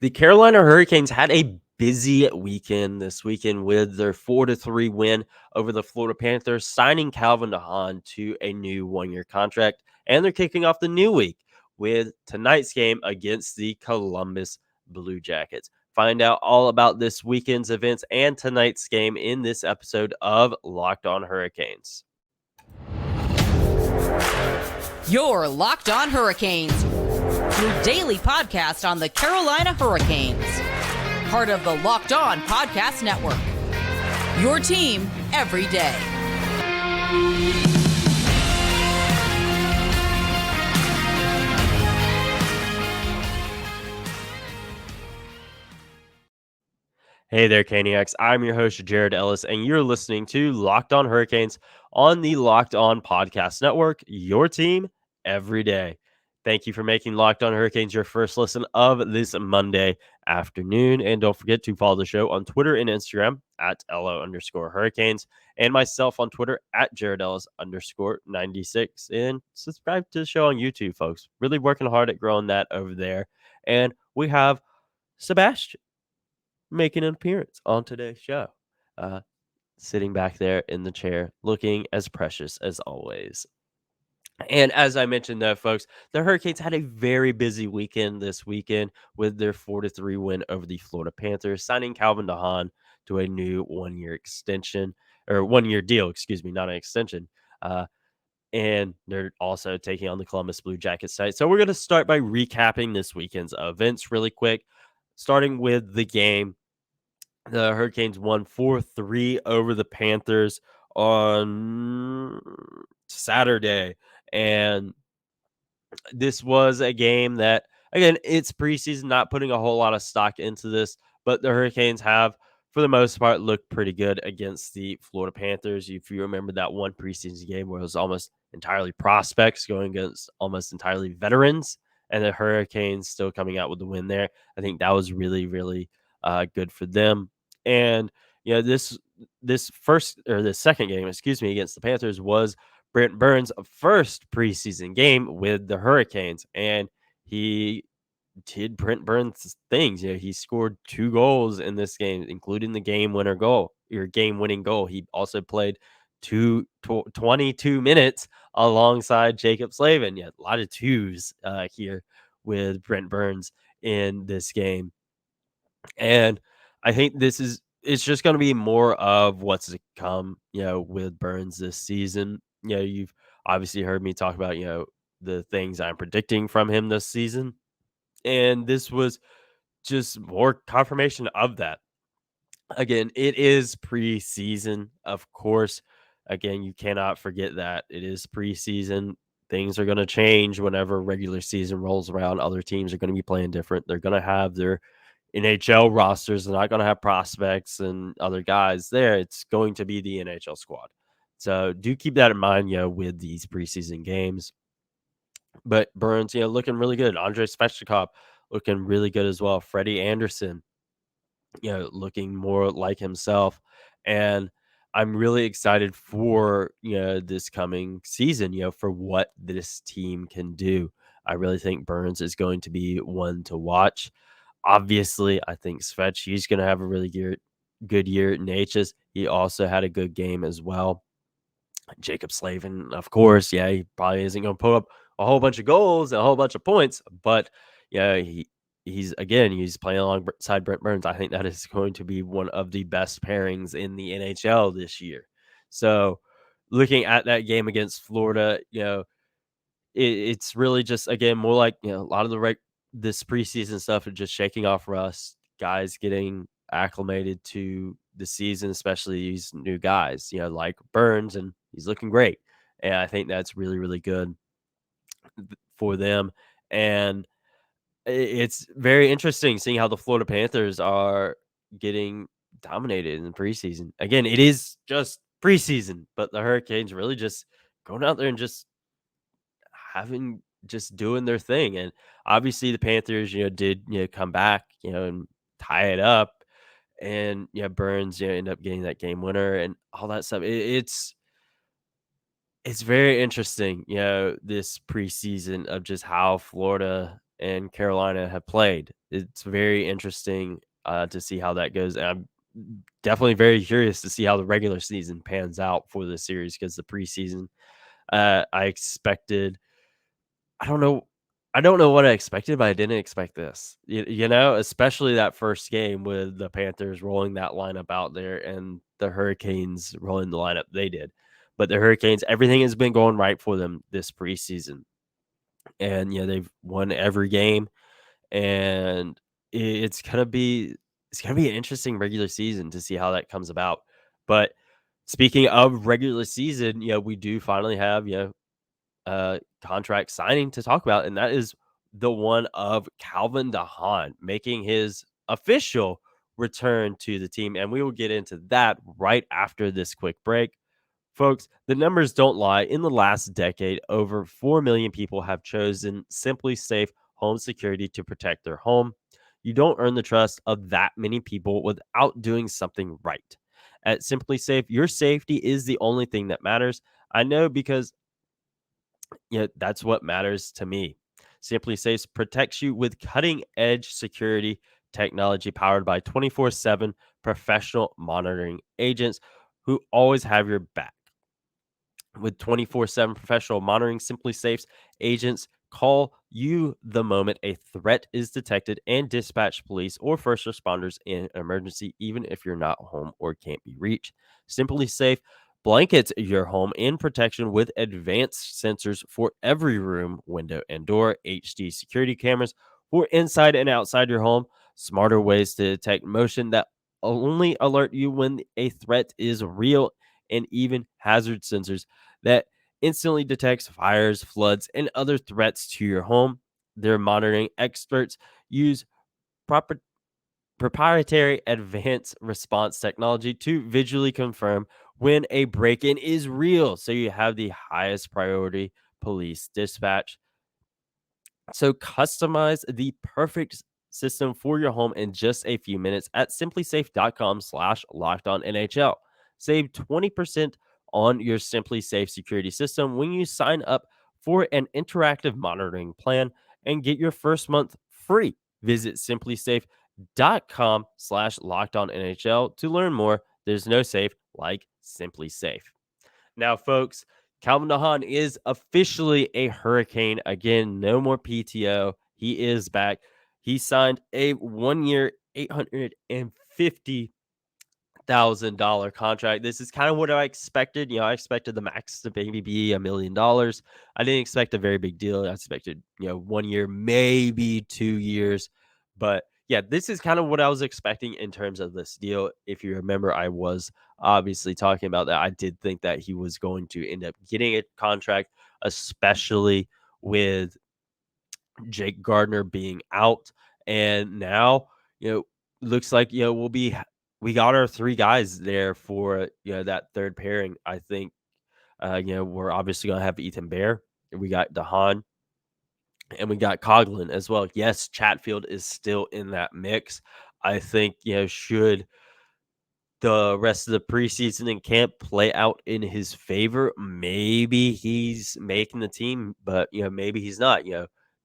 The Carolina Hurricanes had a busy weekend this weekend with their 4-3 win over the Florida Panthers, signing Calvin de Haan to a new one-year contract. And they're kicking off the new week with tonight's game against the Columbus Blue Jackets. Find out all about this weekend's events and tonight's game in this episode of Locked On Hurricanes. You're Locked On Hurricanes, your daily podcast on the Carolina Hurricanes. Part of the Locked On Podcast Network. Your team every day. Hey there, Caniacs. I'm your host, Jared Ellis, and you're listening to Locked On Hurricanes on the Locked On Podcast Network, your team every day. Thank you for making Locked On Hurricanes your first listen of this Monday afternoon. And don't forget to follow the show on Twitter and Instagram at LO_Hurricanes and myself on Twitter at JaredEllis_96. And subscribe to the show on YouTube, folks. Really working hard at growing that over there. And we have Sebastian making an appearance on today's show. Sitting back there in the chair, looking as precious as always. And as I mentioned, though, folks, the Hurricanes had a very busy weekend this weekend with their 4-3 win over the Florida Panthers, signing Calvin de Haan to a new one-year extension, or one-year deal, excuse me, not an extension. And they're also taking on the Columbus Blue Jackets tonight. So we're going to start by recapping this weekend's events really quick, starting with the game. The Hurricanes won 4-3 over the Panthers on Saturday. And this was a game that, again, it's preseason, not putting a whole lot of stock into this, but the Hurricanes have, for the most part, looked pretty good against the Florida Panthers. If you remember that one preseason game where it was almost entirely prospects going against almost entirely veterans, and the Hurricanes still coming out with the win there, I think that was really, really good for them. And this second game, against the Panthers was Brent Burns' first preseason game with the Hurricanes, and he did Brent Burns things. He scored 2 goals in this game, including the game-winning goal. He also played 22 minutes alongside Jacob Slavin. Yeah, a lot of twos here with Brent Burns in this game. And I think it's just going to be more of what's to come, with Burns this season. You've obviously heard me talk about, the things I'm predicting from him this season. And this was just more confirmation of that. Again, it is preseason, of course. Again, you cannot forget that it is preseason. Things are going to change whenever regular season rolls around. Other teams are going to be playing different. They're going to have their NHL rosters. They're not going to have prospects and other guys there. It's going to be the NHL squad. So do keep that in mind, with these preseason games. But Burns, looking really good. Andrei Svechnikov looking really good as well. Freddie Anderson, looking more like himself. And I'm really excited for, this coming season, for what this team can do. I really think Burns is going to be one to watch. Obviously, I think Svech, he's going to have a really good year at Natchez. He also had a good game as well. Jacob Slavin, of course, he probably isn't going to put up a whole bunch of goals and a whole bunch of points, but he's playing alongside Brent Burns. I think that is going to be one of the best pairings in the NHL this year. So looking at that game against Florida, it's really just, again, more like, a lot of this preseason stuff is just shaking off rust, guys getting acclimated to the season, especially these new guys, like Burns, and he's looking great. And I think that's really, really good for them. And it's very interesting seeing how the Florida Panthers are getting dominated in the preseason. Again, it is just preseason, but the Hurricanes really just going out there and just doing their thing. And obviously the Panthers, did, come back, and tie it up. And Burns, end up getting that game winner and all that stuff. It's very interesting, this preseason of just how Florida and Carolina have played. It's very interesting to see how that goes. And I'm definitely very curious to see how the regular season pans out for the series because the preseason, I expected, I don't know. I don't know what I expected, but I didn't expect this. Especially that first game with the Panthers rolling that lineup out there and the Hurricanes rolling the lineup they did. But the Hurricanes, everything has been going right for them this preseason. And they've won every game, and it's gonna be an interesting regular season to see how that comes about. But speaking of regular season, we do finally have contract signing to talk about, and that is the one of Calvin de Haan making his official return to the team, and we will get into that right after this quick break. Folks, the numbers don't lie. In the last decade, over 4 million people have chosen SimpliSafe home security to protect their home. You don't earn the trust of that many people without doing something right. At SimpliSafe, your safety is the only thing that matters. I know because that's what matters to me. SimpliSafe protects you with cutting edge security technology powered by 24/7 professional monitoring agents who always have your back. With 24/7 professional monitoring, SimpliSafe's agents call you the moment a threat is detected and dispatch police or first responders in an emergency, even if you're not home or can't be reached. SimpliSafe blankets your home in protection with advanced sensors for every room, window, and door, HD security cameras for inside and outside your home, smarter ways to detect motion that only alert you when a threat is real, and even hazard sensors that instantly detects fires, floods, and other threats to your home. Their monitoring experts use proper proprietary advanced response technology to visually confirm when a break-in is real, so you have the highest priority police dispatch. So customize the perfect system for your home in just a few minutes at simplisafe.com/lockedonnhl. Save 20% on your SimpliSafe security system when you sign up for an interactive monitoring plan and get your first month free. Visit simplisafe.com/lockedonnhl to learn more. There's no safe like SimpliSafe. Now, folks, Calvin de Haan is officially a Hurricane again. No more PTO. He is back. He signed a 1 year, $850,000 contract. This is kind of what I expected. I expected the max to maybe be $1 million. I didn't expect a very big deal. I expected, 1 year, maybe 2 years. But yeah, this is kind of what I was expecting in terms of this deal. If you remember, I was obviously talking about that. I did think that he was going to end up getting a contract, especially with Jake Gardner being out. And now, looks like, we got our three guys there for, that third pairing. I think, we're obviously going to have Ethan Bear. We got de Haan and we got Coughlin as well. Yes, Chatfield is still in that mix. I think, should the rest of the preseason and camp play out in his favor, maybe he's making the team, but maybe he's not.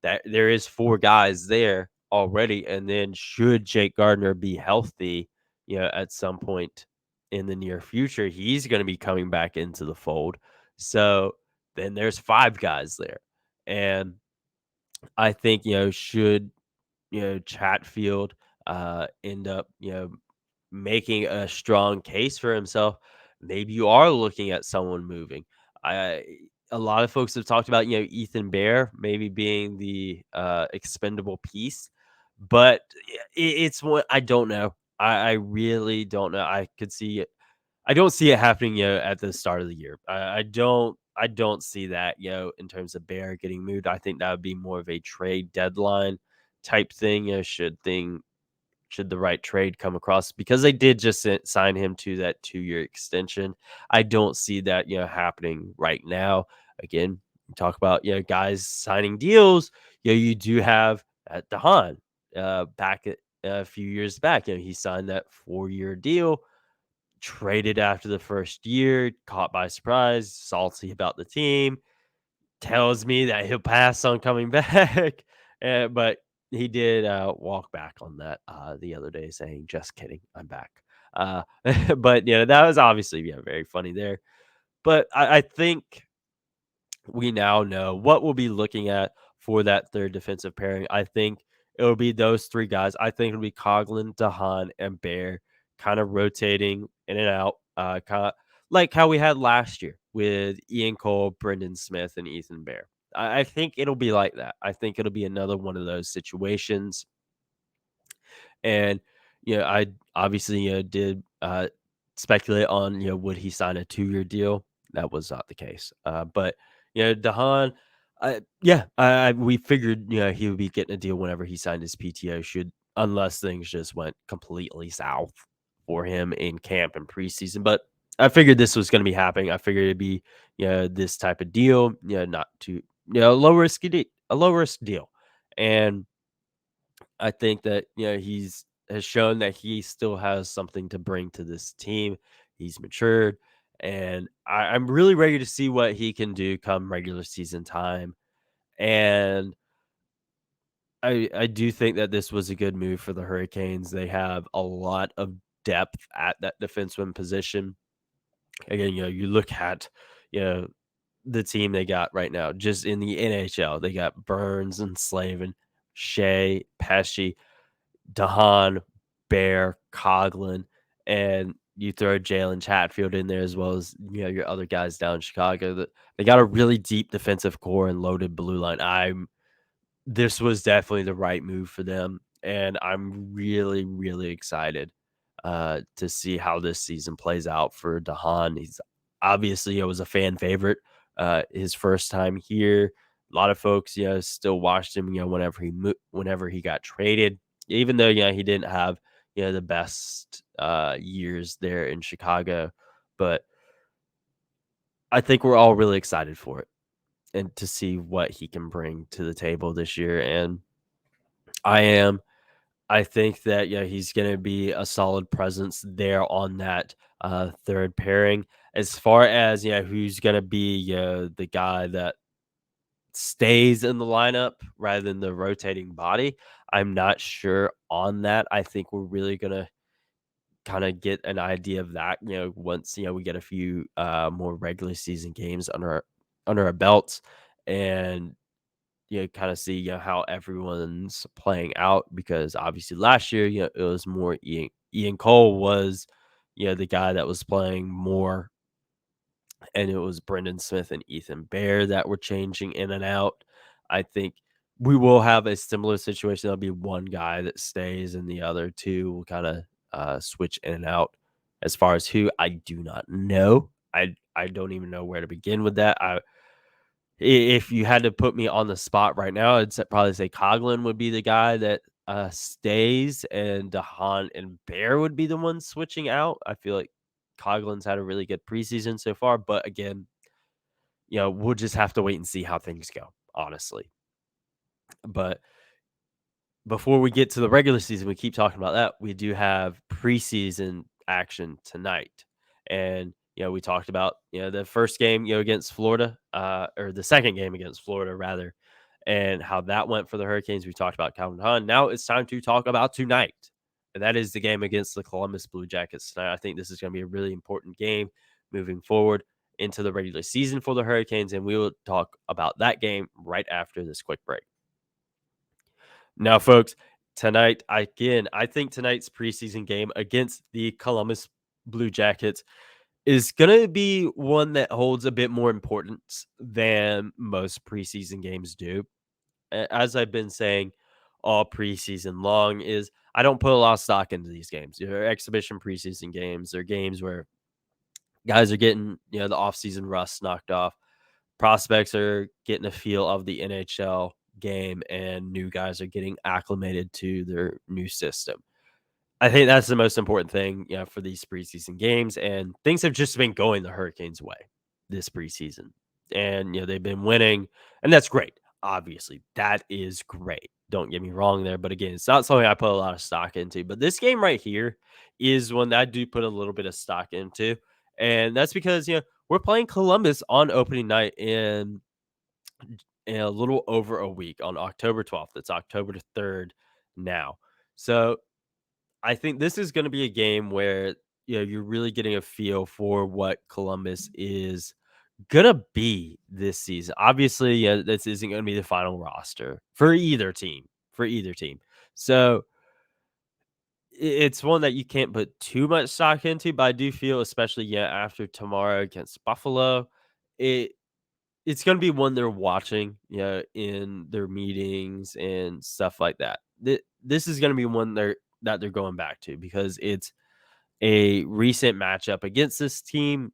That there is four guys there already, and then should Jake Gardner be healthy, at some point in the near future, he's going to be coming back into the fold. So then there's five guys there, and I think should Chatfield end up making a strong case for himself, maybe you are looking at someone moving. I A lot of folks have talked about, Ethan Bear maybe being the expendable piece, but it's what I don't know. I really don't know. I could see it. I don't see it happening, at the start of the year. I don't see that, in terms of Bear getting moved. I think that would be more of a trade deadline type thing. Should the right trade come across, because they did just sign him to that 2-year extension. I don't see that, happening right now. Again, talk about, guys signing deals. You do have at de Haan, a few years back. He signed that 4-year deal, traded after the first year, caught by surprise, salty about the team, tells me that he'll pass on coming back. But he did walk back on that the other day, saying, "Just kidding, I'm back." Uh, but that was obviously very funny there. But I think we now know what we'll be looking at for that third defensive pairing. I think it'll be those three guys. I think it'll be Coughlin, de Haan, and Bear kind of rotating in and out, kind of like how we had last year with Ian Cole, Brendan Smith, and Ethan Bear. I think it'll be like that. I think it'll be another one of those situations. And, I obviously, did speculate on, would he sign a 2-year deal? That was not the case. But, de Haan, we figured, he would be getting a deal whenever he signed his PTO, unless things just went completely south for him in camp and preseason. But I figured this was going to be happening. I figured it'd be, this type of deal, not too, a low risk deal. And I think that, he's has shown that he still has something to bring to this team. He's matured, and I'm really ready to see what he can do come regular season time. And I do think that this was a good move for the Hurricanes. They have a lot of depth at that defenseman position. Again, you look at, you know, the team they got right now, just in the NHL. They got Burns and Slavin, Shea, Pesci, de Haan, Bear, Coughlin, and you throw Jalen Chatfield in there as well as your other guys down in Chicago. That they got a really deep defensive core and loaded blue line. This was definitely the right move for them, and I'm really, really excited to see how this season plays out for de Haan. He's obviously, it was a fan favorite his first time here. A lot of folks, still watched him, whenever he got traded, even though, he didn't have, the best years there in Chicago. But I think we're all really excited for it and to see what he can bring to the table this year. And I am. I think that he's going to be a solid presence there on that third pairing. As far as who's going to be the guy that stays in the lineup rather than the rotating body, I'm not sure on that. I think we're really going to kind of get an idea of that once we get a few more regular season games under our belts, and kind of see, how everyone's playing out, because obviously last year, it was more Ian Cole was, the guy that was playing more, and it was Brendan Smith and Ethan Bear that were changing in and out. I think we will have a similar situation. There'll be one guy that stays, and the other two will kind of switch in and out. As far as who, I do not know. I don't even know where to begin with that. If you had to put me on the spot right now, I'd probably say Coughlin would be the guy that stays, and de Haan and Bear would be the ones switching out. I feel like Coughlin's had a really good preseason so far, but again, we'll just have to wait and see how things go, honestly. But before we get to the regular season, we keep talking about that. We do have preseason action tonight. And, we talked about, the first game, against Florida, or the second game against Florida, rather, and how that went for the Hurricanes. We talked about Calvin de Haan. Now it's time to talk about tonight. And that is the game against the Columbus Blue Jackets tonight. I think this is going to be a really important game moving forward into the regular season for the Hurricanes. And we will talk about that game right after this quick break. Now, folks, tonight, again, I think tonight's preseason game against the Columbus Blue Jackets is going to be one that holds a bit more importance than most preseason games do. As I've been saying all preseason long, is I don't put a lot of stock into these games. They're exhibition preseason games. They're games where guys are getting, the offseason rust knocked off. Prospects are getting a feel of the NHL game, and new guys are getting acclimated to their new system. I think that's the most important thing, for these preseason games, and things have just been going the Hurricanes' way this preseason. And, they've been winning, and that's great. Obviously, that is great. Don't get me wrong there, but again, it's not something I put a lot of stock into. But this game right here is one that I do put a little bit of stock into, and that's because, we're playing Columbus on opening night in a little over a week on October 12th. It's October 3rd now. So I think this is going to be a game where you're really getting a feel for what Columbus is gonna be this season. Obviously, this isn't gonna be the final roster for either team. So it's one that you can't put too much stock into, but I do feel, especially after tomorrow against Buffalo, it it's gonna be one they're watching, in their meetings and stuff like that. This is gonna be one they're going back to because it's a recent matchup against this team.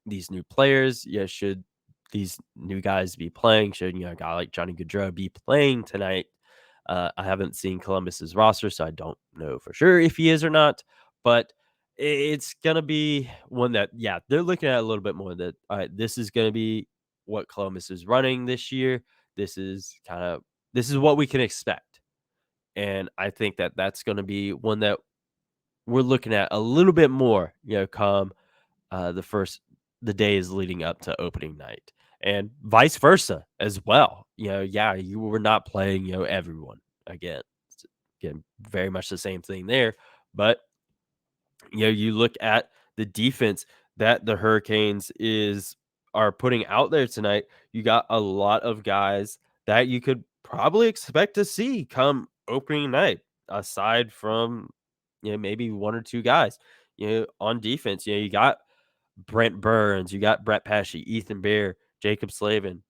These new players, should these new guys be playing? Should a guy like Johnny Gaudreau be playing tonight? I haven't seen Columbus's roster, so I don't know for sure if he is or not. But it's gonna be one that, they're looking at a little bit more. That all right, this is gonna be what Columbus is running this year. This is this is what we can expect, and I think that that's gonna be one that we're looking at a little bit more. Come the first the days leading up to opening night, and vice versa as well. You were not playing, everyone again. It's, again, very much the same thing there, but you look at the defense that the Hurricanes are putting out there tonight. You got a lot of guys that you could probably expect to see come opening night, aside from maybe one or two guys on defense. You got Brent Burns, you got Brett Pesce, Ethan Bear, Jacob Slavin,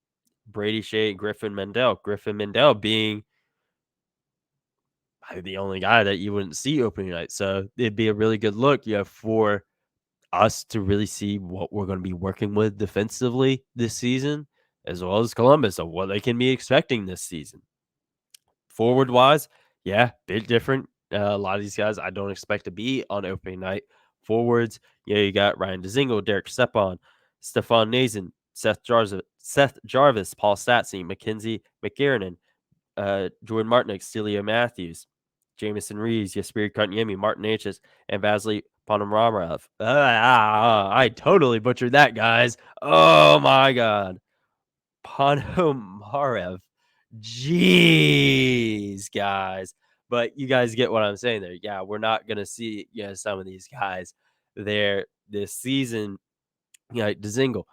Brady Shea, Griffin Mendel. Griffin Mendel being the only guy that you wouldn't see opening night. So it'd be a really good look, for us to really see what we're going to be working with defensively this season, as well as Columbus, of what they can be expecting this season. Forward wise, bit different. A lot of these guys I don't expect to be on opening night. Forwards, you got Ryan Dzingel, Derek Stepan, Stefan Nazin, Seth Jarvis, Paul Stastny, Mackenzie McGarrinan, Jordan Martinick, Celia Matthews, Jamison Reeves, Jesperi Kotkaniemi, Martin H's, and Vasily Ponomarev. I totally butchered that, guys. Oh my god. Ponomarev. Jeez, guys. But you guys get what I'm saying there. Yeah, we're not going to see some of these guys there this season. Dzingel.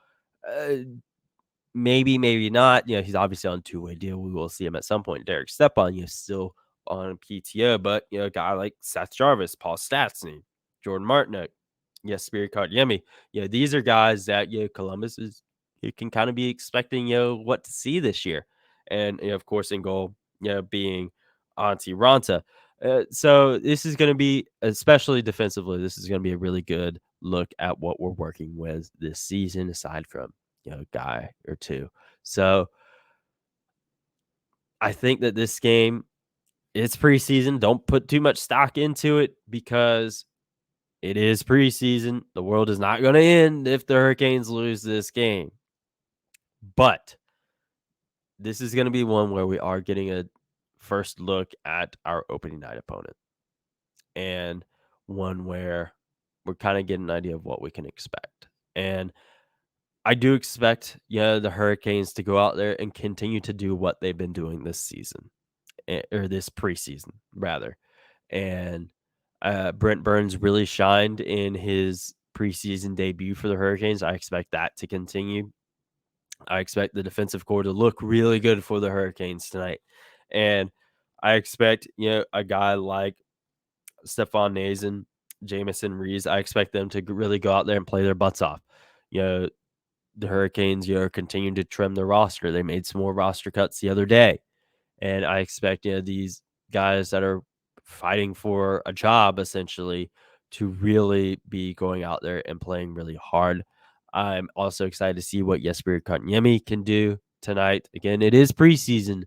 Maybe not. He's obviously on a two-way deal. We will see him at some point. Derek Stepan, still on PTO, but a guy like Seth Jarvis, Paul Stastny, Jordan Martinick, Spirit Kotkaniemi. These are guys that Columbus is you can kind of be expecting what to see this year, and of course in goal being Antti Ranta. So this is going to be, especially defensively, this is going to be a really good look at what we're working with this season, aside from guy or two. So I think that this game, it's preseason. Don't put too much stock into it because it is preseason. The world is not going to end if the Hurricanes lose this game. But this is going to be one where we are getting a first look at our opening night opponent, and one where we're kind of getting an idea of what we can expect. And I do expect, the Hurricanes to go out there and continue to do what they've been doing this season, or this preseason, rather. And Brent Burns really shined in his preseason debut for the Hurricanes. I expect that to continue. I expect the defensive core to look really good for the Hurricanes tonight. And I expect, a guy like Stefan Nazin, Jamison Reeves, I expect them to really go out there and play their butts off. The Hurricanes, are continuing to trim their roster. They made some more roster cuts the other day. And I expect, these guys that are fighting for a job, essentially, to really be going out there and playing really hard. I'm also excited to see what Jesperi Kotkaniemi can do tonight. Again, it is preseason,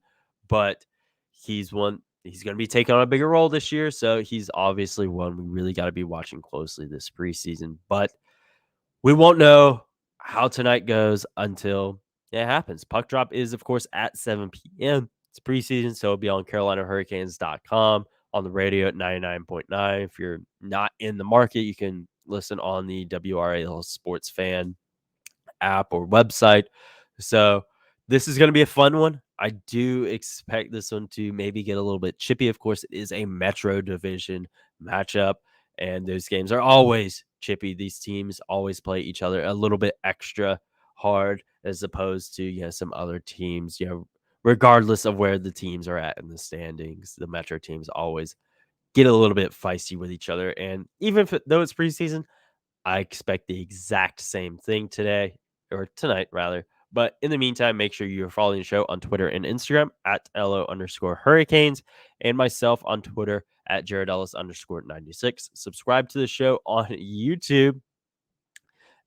but he's going to be taking on a bigger role this year. So he's obviously one we really got to be watching closely this preseason. But we won't know how tonight goes until it happens. Puck drop is, of course, at 7 p.m. It's preseason, so it'll be on CarolinaHurricanes.com, on the radio at 99.9. If you're not in the market, you can listen on the WRAL Sports Fan app or website. So This is going to be a fun one. I do expect this one to maybe get a little bit chippy. Of course, it is a Metro Division matchup, and those games are always chippy. These teams always play each other a little bit extra hard as opposed to some other teams. Regardless of where the teams are at in the standings, the Metro teams always get a little bit feisty with each other. And even though it's preseason, I expect the exact same thing today or tonight rather. But in the meantime, make sure you're following the show on Twitter and Instagram at LO_Hurricanes and myself on Twitter at Jared Ellis _96. Subscribe to the show on YouTube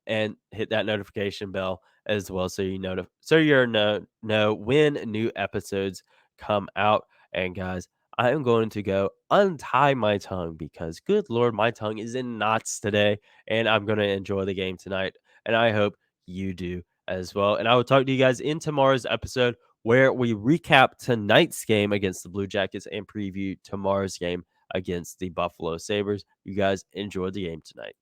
and hit that notification bell as well so you're know when new episodes come out. And guys, I am going to go untie my tongue because good lord, my tongue is in knots today, and I'm going to enjoy the game tonight, and I hope you do as well. And I will talk to you guys in tomorrow's episode where we recap tonight's game against the Blue Jackets and preview tomorrow's game against the Buffalo Sabres. You guys enjoy the game tonight.